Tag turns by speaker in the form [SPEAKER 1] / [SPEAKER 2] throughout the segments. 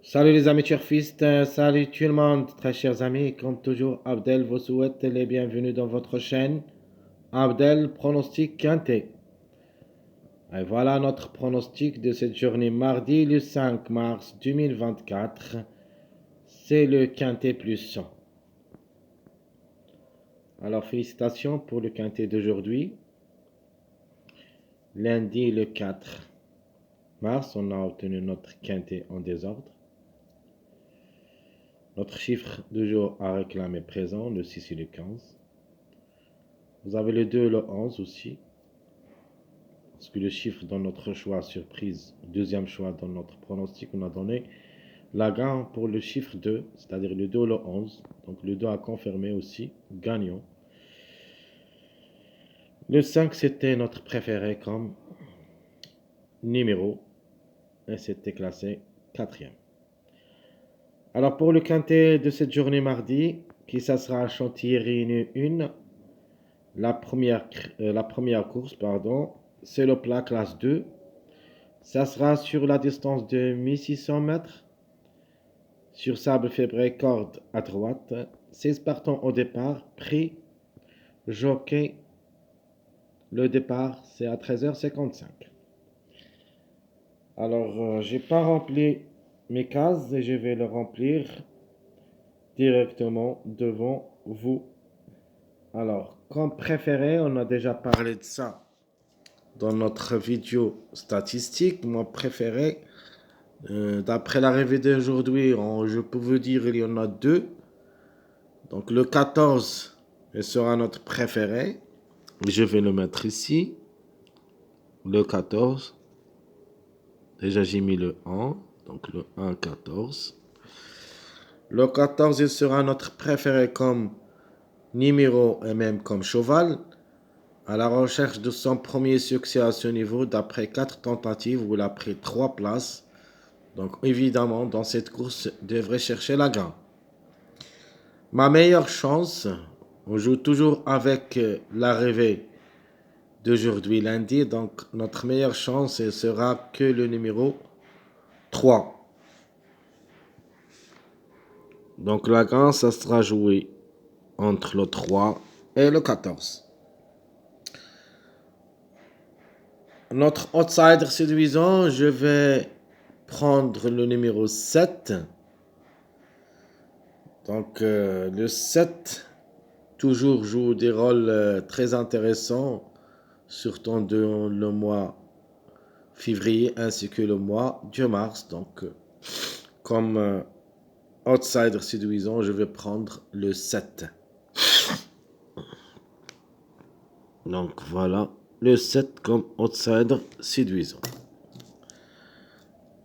[SPEAKER 1] Salut les amis turfistes, salut tout le monde, très chers amis. Comme toujours, Abdel vous souhaite les bienvenus dans votre chaîne. Abdel Pronostic Quintet. Et voilà notre pronostic de cette journée mardi le 5 mars 2024. C'est le Quintet plus 100. Alors félicitations pour le Quintet d'aujourd'hui. Lundi le 4 mars, on a obtenu notre Quintet en désordre. Notre chiffre de jour à réclamer présent, le 6 et le 15. Vous avez le 2 et le 11 aussi. Parce que le chiffre dans notre choix surprise, deuxième choix dans notre pronostic, on a donné la gagne pour le chiffre 2, c'est-à-dire le 2 ou le 11. Donc le 2 a confirmé aussi, gagnant. Le 5, c'était notre préféré comme numéro. Et c'était classé quatrième. Alors pour le quintet de cette journée mardi, qui ça sera à Chantilly 1, la première course, c'est le plat classe 2. Ça sera sur la distance de 1600 mètres. Sur sable fébré, corde à droite. 16 partants au départ. Prix, jockey. Le départ, c'est à 13h55. Alors, j'ai pas rempli mes cases et je vais le remplir directement devant vous. Alors, comme préféré, on a déjà parlé de ça dans notre vidéo statistique. Mon préféré, d'après l'arrivée d'aujourd'hui, je peux vous dire il y en a deux. Donc le 14 sera notre préféré. Je vais le mettre ici. Le 14. Déjà j'ai mis le 1. Donc le 1, 14. Le 14 il sera notre préféré comme numéro et même comme cheval. À la recherche de son premier succès à ce niveau, d'après 4 tentatives où il a pris 3 places. Donc évidemment, dans cette course, il devrait chercher la gagne. Ma meilleure chance, on joue toujours avec l'arrivée d'aujourd'hui lundi, donc notre meilleure chance sera que le numéro 3. Donc la gagne, ça sera joué entre le 3 et le 14. Notre outsider séduisant, je vais prendre le numéro 7. Donc le 7 toujours joue des rôles très intéressants, surtout dans le mois février ainsi que le mois de mars. Donc comme outsider séduisant, je vais prendre le 7. Donc voilà, le 7 comme outsider séduisant.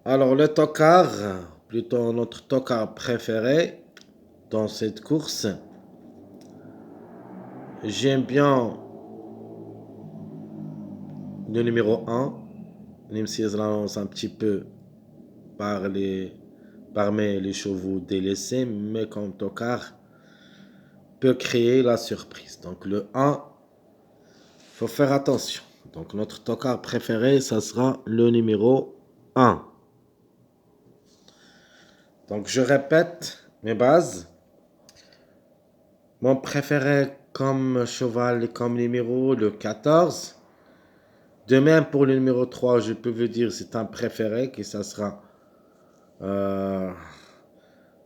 [SPEAKER 1] Alors le tocard, plutôt notre tocard préféré dans cette course, j'aime bien le numéro 1, même si elle lance un petit peu parmi les chevaux délaissés, mais comme tocard peut créer la surprise. Donc le 1, faut faire attention. Donc notre tocard préféré, ça sera le numéro 1. Donc je répète mes bases. Mon préféré comme cheval et comme numéro, le 14. De même pour le numéro 3, je peux vous dire c'est un préféré, que ça sera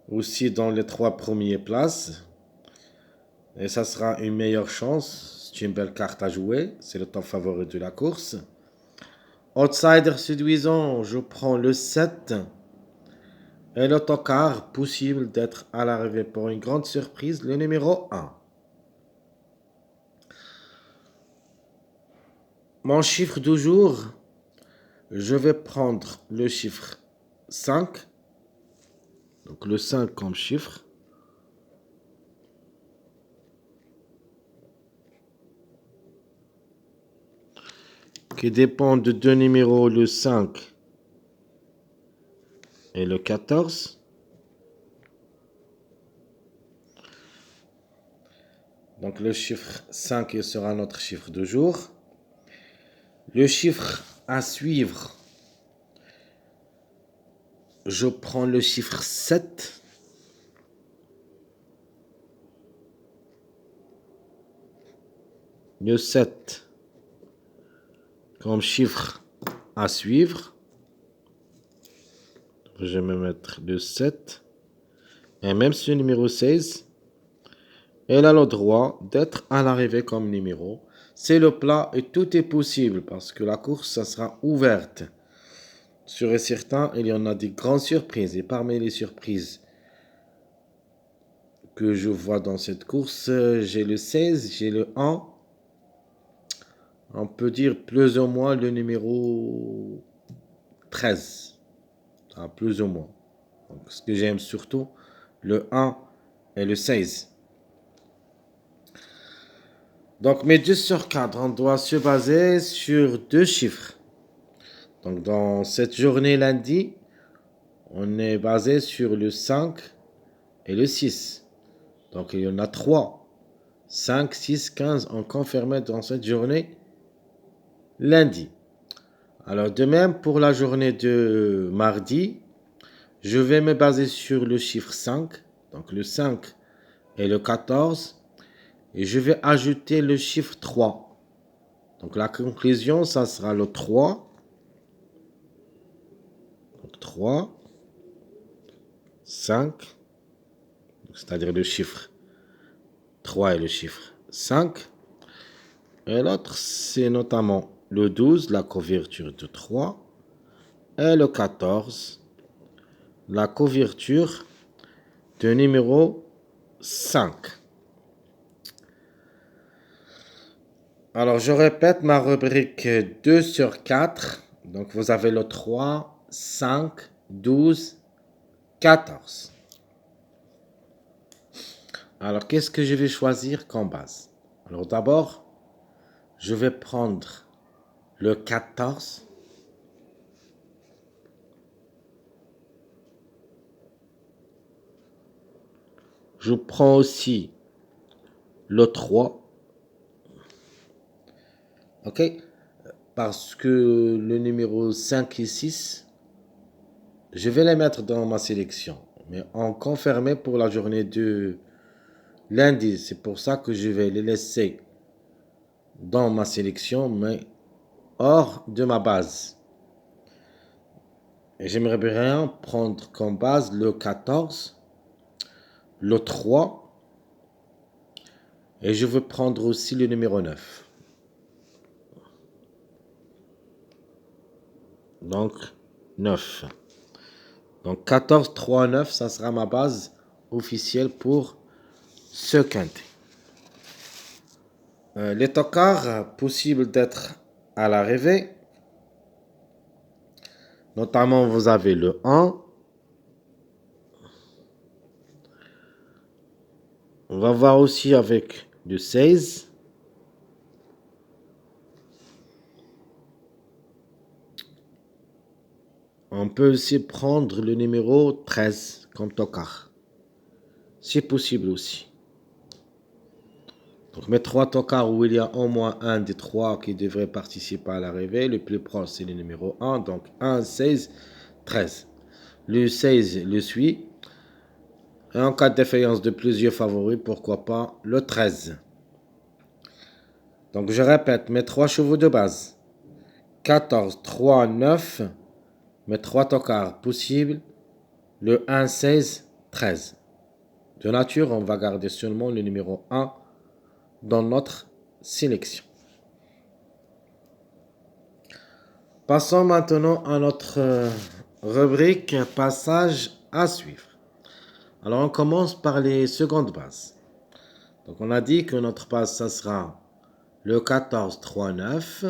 [SPEAKER 1] aussi dans les 3 premières places. Et ça sera une meilleure chance. C'est une belle carte à jouer. C'est le top favori de la course. Outsider séduisant, je prends le 7. Et le tocard, possible d'être à l'arrivée pour une grande surprise, le numéro 1. Mon chiffre du jour, je vais prendre le chiffre 5. Donc le 5 comme chiffre. Qui dépend de deux numéros, le 5 et le 14. Donc le chiffre 5 sera notre chiffre du jour. Le chiffre à suivre, je prends le chiffre 7. Le 7 comme chiffre à suivre. Je vais me mettre le 7. Et même ce numéro 16, elle a le droit d'être à l'arrivée comme numéro. C'est le plat et tout est possible parce que la course, ça sera ouverte. Sûr et certain, il y en a des grandes surprises. Et parmi les surprises que je vois dans cette course, j'ai le 16, j'ai le 1. On peut dire plus ou moins le numéro 13. Plus ou moins. Donc, ce que j'aime surtout, le 1 et le 16. Donc, mes 2 sur 4, on doit se baser sur 2 chiffres. Donc, dans cette journée lundi, on est basé sur le 5 et le 6. Donc, il y en a 3. 5, 6, 15 ont confirmé dans cette journée lundi. Alors, de même pour la journée de mardi, je vais me baser sur le chiffre 5. Donc, le 5 et le 14. Et je vais ajouter le chiffre 3. Donc, la conclusion, ça sera le 3. Donc, 3, 5, c'est-à-dire le chiffre 3 et le chiffre 5. Et l'autre, c'est notamment le 12, la couverture de 3. Et le 14, la couverture de numéro 5. Alors, je répète ma rubrique 2 sur 4. Donc, vous avez le 3, 5, 12, 14. Alors, qu'est-ce que je vais choisir comme base? Alors, d'abord, je vais prendre le 14. Je prends aussi le 3. OK? Parce que le numéro 5 et 6, je vais les mettre dans ma sélection. Mais en confirmé pour la journée de lundi. C'est pour ça que je vais les laisser dans ma sélection, mais hors de ma base. Et j'aimerais bien prendre comme base le 14, le 3, et je veux prendre aussi le numéro 9. Donc, 9. Donc, 14, 3, 9, ça sera ma base officielle pour ce quintet. Les tocards possibles d'être à l'arrivée, notamment vous avez le 1. On va voir aussi avec le 16. On peut aussi prendre le numéro 13 comme tocard. C'est possible aussi. Donc mes 3 tocards où il y a au moins un des 3 qui devrait participer à l'arrivée. Le plus proche, c'est le numéro 1. Donc 1, 16, 13. Le 16 le suit. Et en cas de défaillance de plusieurs favoris, pourquoi pas le 13. Donc je répète, mes 3 chevaux de base. 14, 3, 9. Mes 3 tocards possibles. Le 1, 16, 13. De nature, on va garder seulement le numéro 1 dans notre sélection. Passons maintenant à notre rubrique passage à suivre. Alors on commence par les secondes bases. Donc on a dit que notre base, ça sera le 14, 3, 9.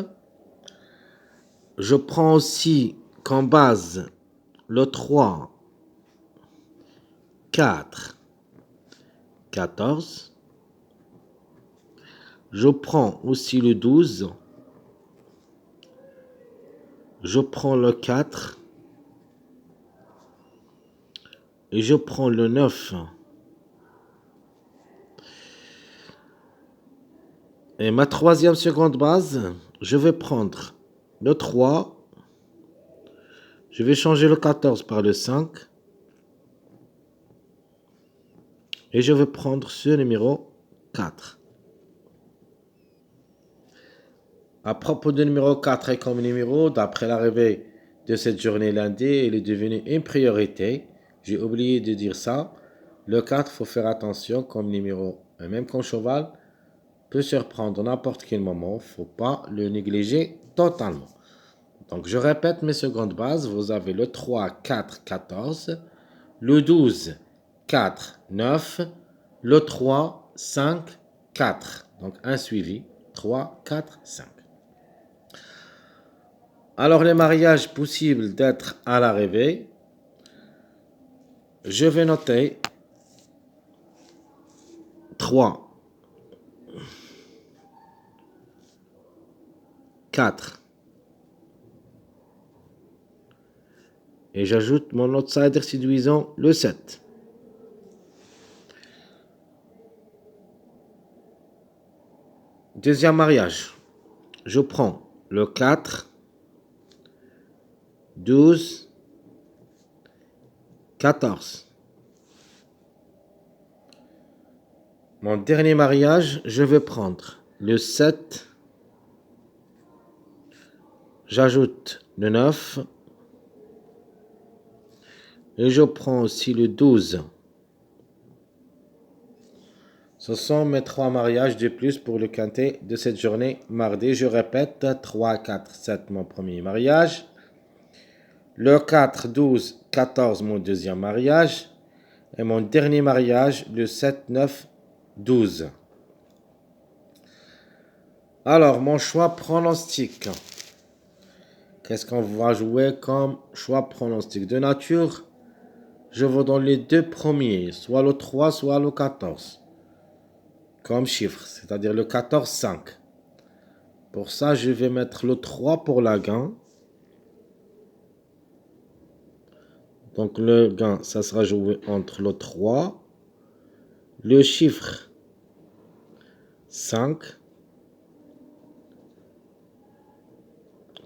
[SPEAKER 1] Je prends aussi comme base le 3, 4, 14. Je prends aussi le 12. Je prends le 4. Et je prends le 9. Et ma troisième seconde base, je vais prendre le 3, Je vais changer le 14 par le 5. Et je vais prendre ce numéro 4. À propos du numéro 4 et comme numéro, d'après l'arrivée de cette journée lundi, il est devenu une priorité. J'ai oublié de dire ça. Le 4, il faut faire attention comme numéro. Et même comme cheval, peut se reprendre n'importe quel moment. Il ne faut pas le négliger totalement. Donc, je répète mes secondes bases. Vous avez le 3, 4, 14. Le 12, 4, 9. Le 3, 5, 4. Donc, un suivi. 3, 4, 5. Alors, les mariages possibles d'être à l'arrivée. Je vais noter 3, 4. Et j'ajoute mon outsider séduisant, le 7. Deuxième mariage. Je prends le 4, 12, 14. Mon dernier mariage, je vais prendre le 7. J'ajoute le 9. Et je prends aussi le 12. Ce sont mes 3 mariages de plus pour le quintet de cette journée mardi. Je répète, 3, 4, 7 mon premier mariage. Le 4, 12, 14 mon deuxième mariage. Et mon dernier mariage, le 7, 9, 12. Alors, mon choix pronostic. Qu'est-ce qu'on va jouer comme choix pronostic? De nature, je vais dans les deux premiers, soit le 3, soit le 14. Comme chiffre, c'est-à-dire le 14, 5. Pour ça, je vais mettre le 3 pour la gain. Donc, le gain, ça sera joué entre le 3, le chiffre 5.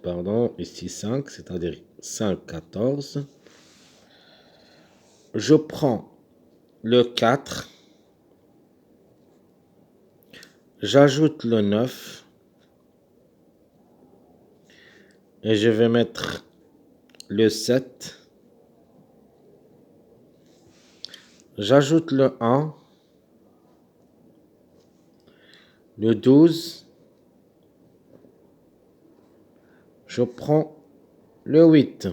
[SPEAKER 1] Pardon, ici 5, c'est-à-dire 5, 14. Je prends le 4. J'ajoute le 9. Et je vais mettre le 7. J'ajoute le 1. Le 12. Je prends le 8.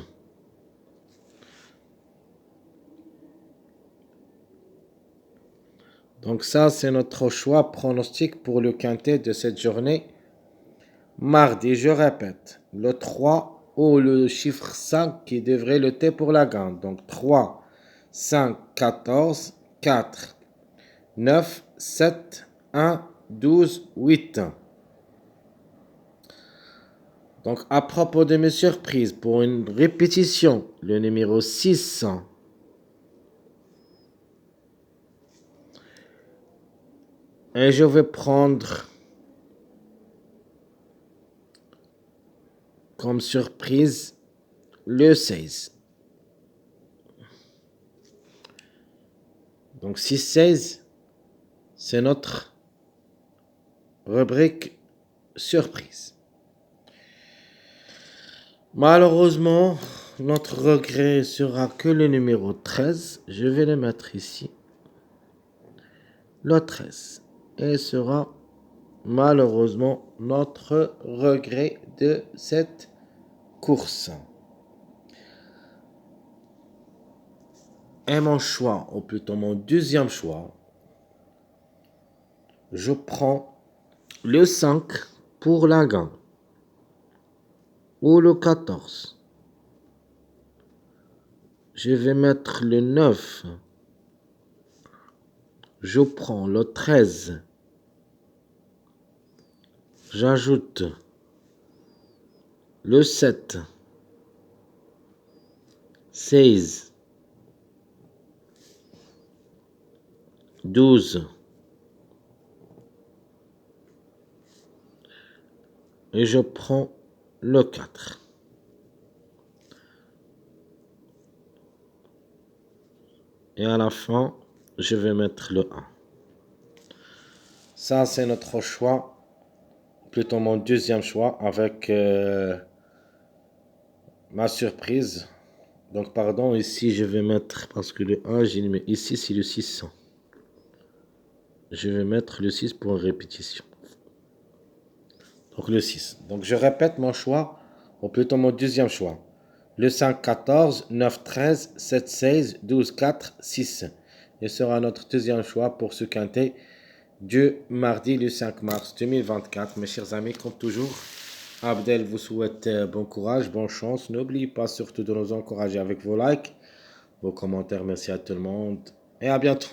[SPEAKER 1] Donc ça, c'est notre choix pronostic pour le quintet de cette journée. Mardi, je répète, le 3 ou le chiffre 5 qui devrait le T pour la gagne. Donc 3, 5, 14, 4, 9, 7, 1, 12, 8. Donc à propos de mes surprises, pour une répétition, le numéro 6. Et je vais prendre comme surprise le 16. Donc 6-16, c'est notre rubrique surprise. Malheureusement, notre regret sera que le numéro 13. Je vais le mettre ici. Le 13. Et sera malheureusement notre regret de cette course. Et mon choix, ou plutôt mon deuxième choix, je prends le 5 pour la gagne. Ou le 14. Je vais mettre le 9. Je prends le 13. J'ajoute le 7. 16. 12. Et je prends le 4. Et à la fin, je vais mettre le 1. Ça, c'est notre choix. Plutôt mon deuxième choix avec ma surprise. Donc, pardon, ici, je vais mettre, parce que le 1, je le mets ici, c'est le 600. Je vais mettre le 6 pour une répétition. Donc, le 6. Donc, je répète mon choix, ou plutôt mon deuxième choix. Le 5, 14, 9, 13, 7, 16, 12, 4, 6. Ce sera notre deuxième choix pour ce quintet du mardi le 5 mars 2024. Mes chers amis, comme toujours, Abdel vous souhaite bon courage, bonne chance. N'oubliez pas surtout de nous encourager avec vos likes, vos commentaires. Merci à tout le monde et à bientôt.